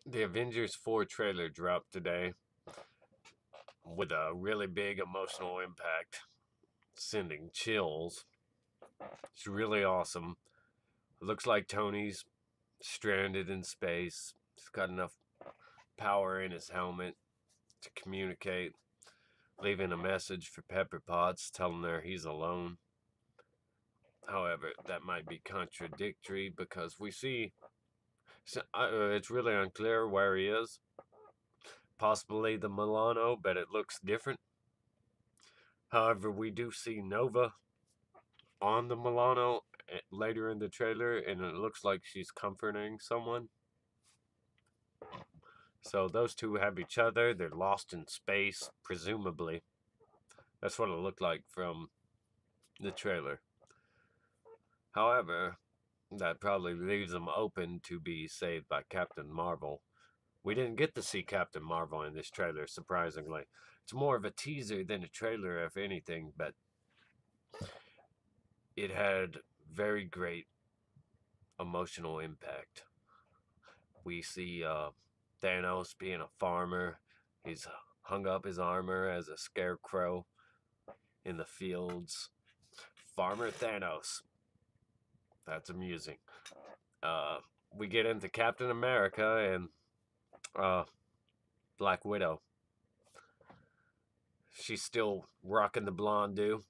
The Avengers 4 trailer dropped today with a really big emotional impact, sending chills. It's really awesome. It looks like Tony's stranded in space. He's got enough power in his helmet to communicate, leaving a message for Pepper Potts telling her he's alone. However, that might be contradictory because we see it's really unclear where he is. Possibly the Milano, but it looks different. However, we do see Nova on the Milano later in the trailer, and it looks like she's comforting someone. So those two have each other. They're lost in space, presumably. That's what it looked like from the trailer. However, that probably leaves them open to be saved by Captain Marvel. We didn't get to see Captain Marvel in this trailer, surprisingly. It's more of a teaser than a trailer, if anything, but it had very great emotional impact. We see Thanos being a farmer. He's hung up his armor as a scarecrow in the fields. Farmer Thanos. That's amusing. Uh, we get into Captain America and uh, Black Widow. She's still rocking the blonde do.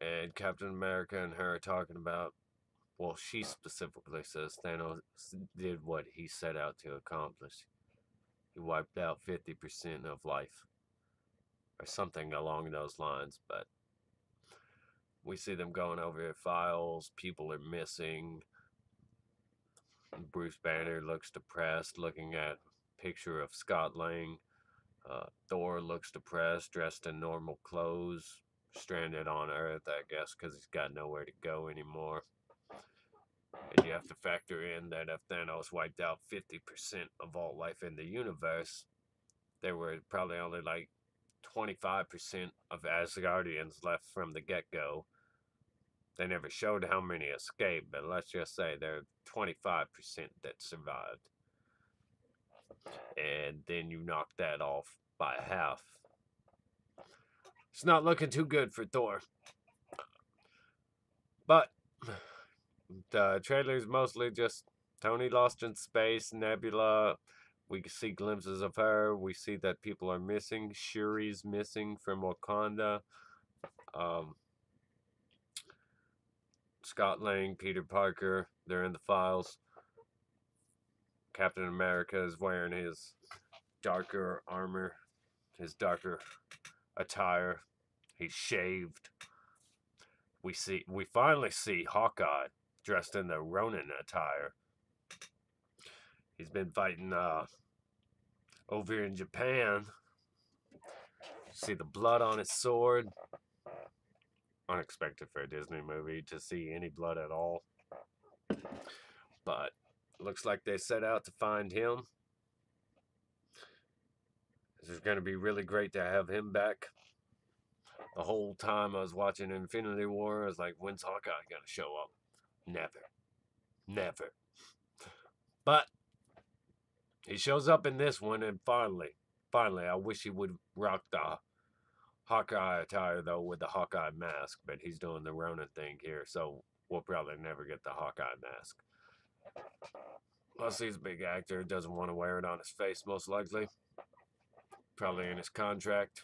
And Captain America and her are talking about, well, she specifically says Thanos did what he set out to accomplish. He wiped out 50% of life, or something along those lines. But we see them going over their files. People are missing. Bruce Banner looks depressed, looking at a picture of Scott Lang. Thor looks depressed, dressed in normal clothes, stranded on Earth, I guess, because he's got nowhere to go anymore. And you have to factor in that if Thanos wiped out 50% of all life in the universe, there were probably only like 25% of Asgardians left from the get go. They never showed how many escaped, but let's just say there are 25% that survived. And then you knock that off by half. It's not looking too good for Thor. But the trailer's mostly just Tony lost in space, Nebula. We see glimpses of her. We see that people are missing. Shuri's missing from Wakanda. Um, Scott Lang, Peter Parker, they're in the files. Captain America is wearing his darker armor, his darker attire. He's shaved. We finally see Hawkeye dressed in the Ronin attire. He's been fighting over in Japan. See the blood on his sword. Unexpected for a Disney movie to see any blood at all. But looks like they set out to find him. It's going to be really great to have him back. The whole time I was watching Infinity War, I was like, when's Hawkeye going to show up? Never. Never. But he shows up in this one, and finally, I wish he would rock the Hawkeye attire, though, with the Hawkeye mask, but he's doing the Ronin thing here, so we'll probably never get the Hawkeye mask. Plus, he's a big actor, doesn't want to wear it on his face, most likely. Probably in his contract.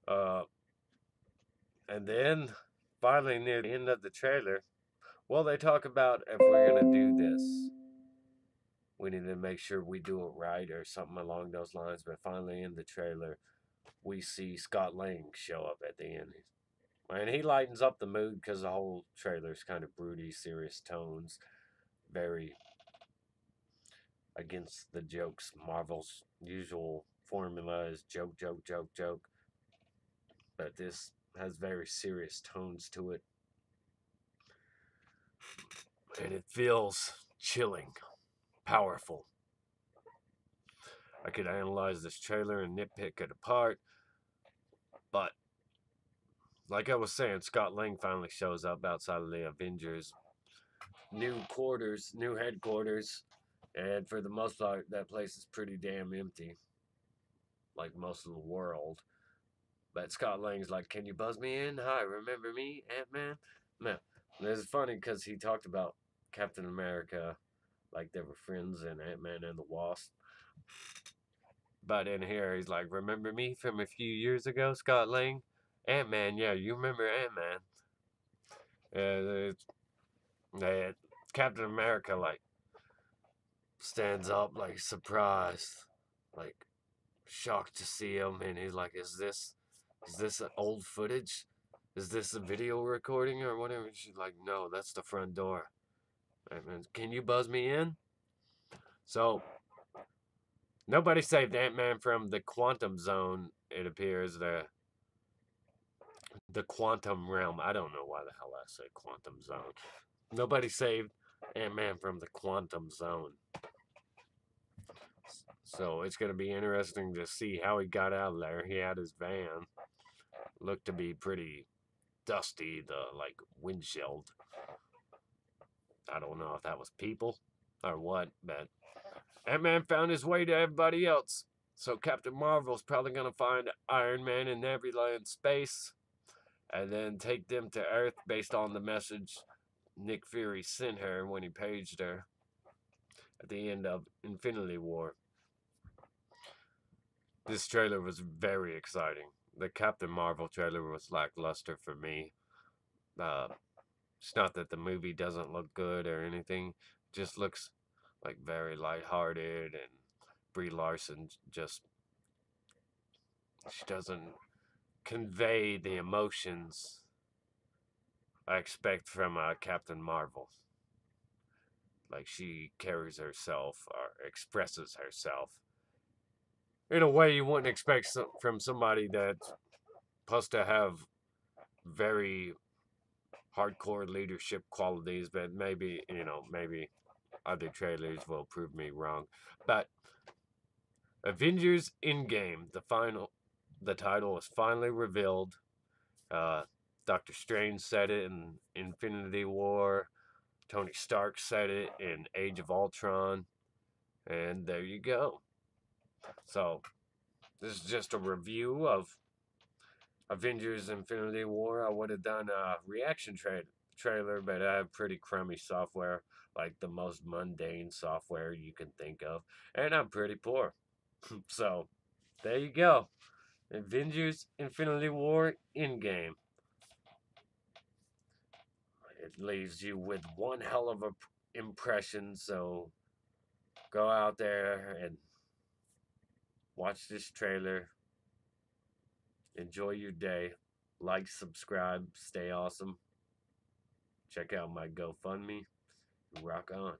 Uh, and then, finally, near the end of the trailer, well, they talk about if we're going to do this, we need to make sure we do it right or something along those lines. But finally, in the trailer, we see Scott Lang show up at the end. And he lightens up the mood because the whole trailer's kind of broody, serious tones, very against the jokes. Marvel's usual formula is joke, joke, joke, joke. But this has very serious tones to it. And it feels chilling, powerful. I could analyze this trailer and nitpick it apart, but like I was saying, Scott Lang finally shows up outside of the Avengers. new quarters, new headquarters, and for the most part, that place is pretty damn empty, like most of the world. But Scott Lang's like, "Can you buzz me in? Hi, remember me, Ant Man?" No, it's funny because he talked about Captain America like they were friends and Ant Man and the Wasp. But in here, he's like, "Remember me from a few years ago, Scott Lang? Ant Man, yeah, you remember Ant Man?" And Captain America like stands up like surprised, like shocked to see him, and he's like, "Is this old footage? Is this a video recording or whatever?" And she's like, "No, that's the front door. Ant Man, can you buzz me in?" So nobody saved Ant Man from the quantum zone. It appears the quantum realm. I don't know why the hell I say quantum zone. Nobody saved Ant Man from the quantum zone. So it's going to be interesting to see how he got out of there. He had his van. Looked to be pretty dusty, the like windshield. I don't know if that was people or what, but Ant Man found his way to everybody else. So Captain Marvel's probably going to find Iron Man and Nebula in space and then take them to Earth based on the message Nick Fury sent her when he paged her at the end of Infinity War. This trailer was very exciting. The Captain Marvel trailer was lackluster for me. Uh, it's not that the movie doesn't look good or anything. It just looks like very lighthearted, and Brie Larson just she doesn't convey the emotions I expect from Captain Marvel. Like she carries herself or expresses herself in a way you wouldn't expect from somebody that's supposed to have very hardcore leadership qualities, but maybe, maybe other trailers will prove me wrong. But Avengers Endgame, the title is finally revealed. Uh, Doctor Strange said it in Infinity War. Tony Stark said it in Age of Ultron. And there you go. So, this is just a review of Avengers Infinity War. I would have done a reaction trailer, but I have pretty crummy software, like the most mundane software you can think of. And I'm pretty poor. So, there you go. Avengers Infinity War Endgame. It leaves you with one hell of a impression, so go out there and watch this trailer. Enjoy your day. Like, subscribe, stay awesome. Check out my GoFundMe. Rock on.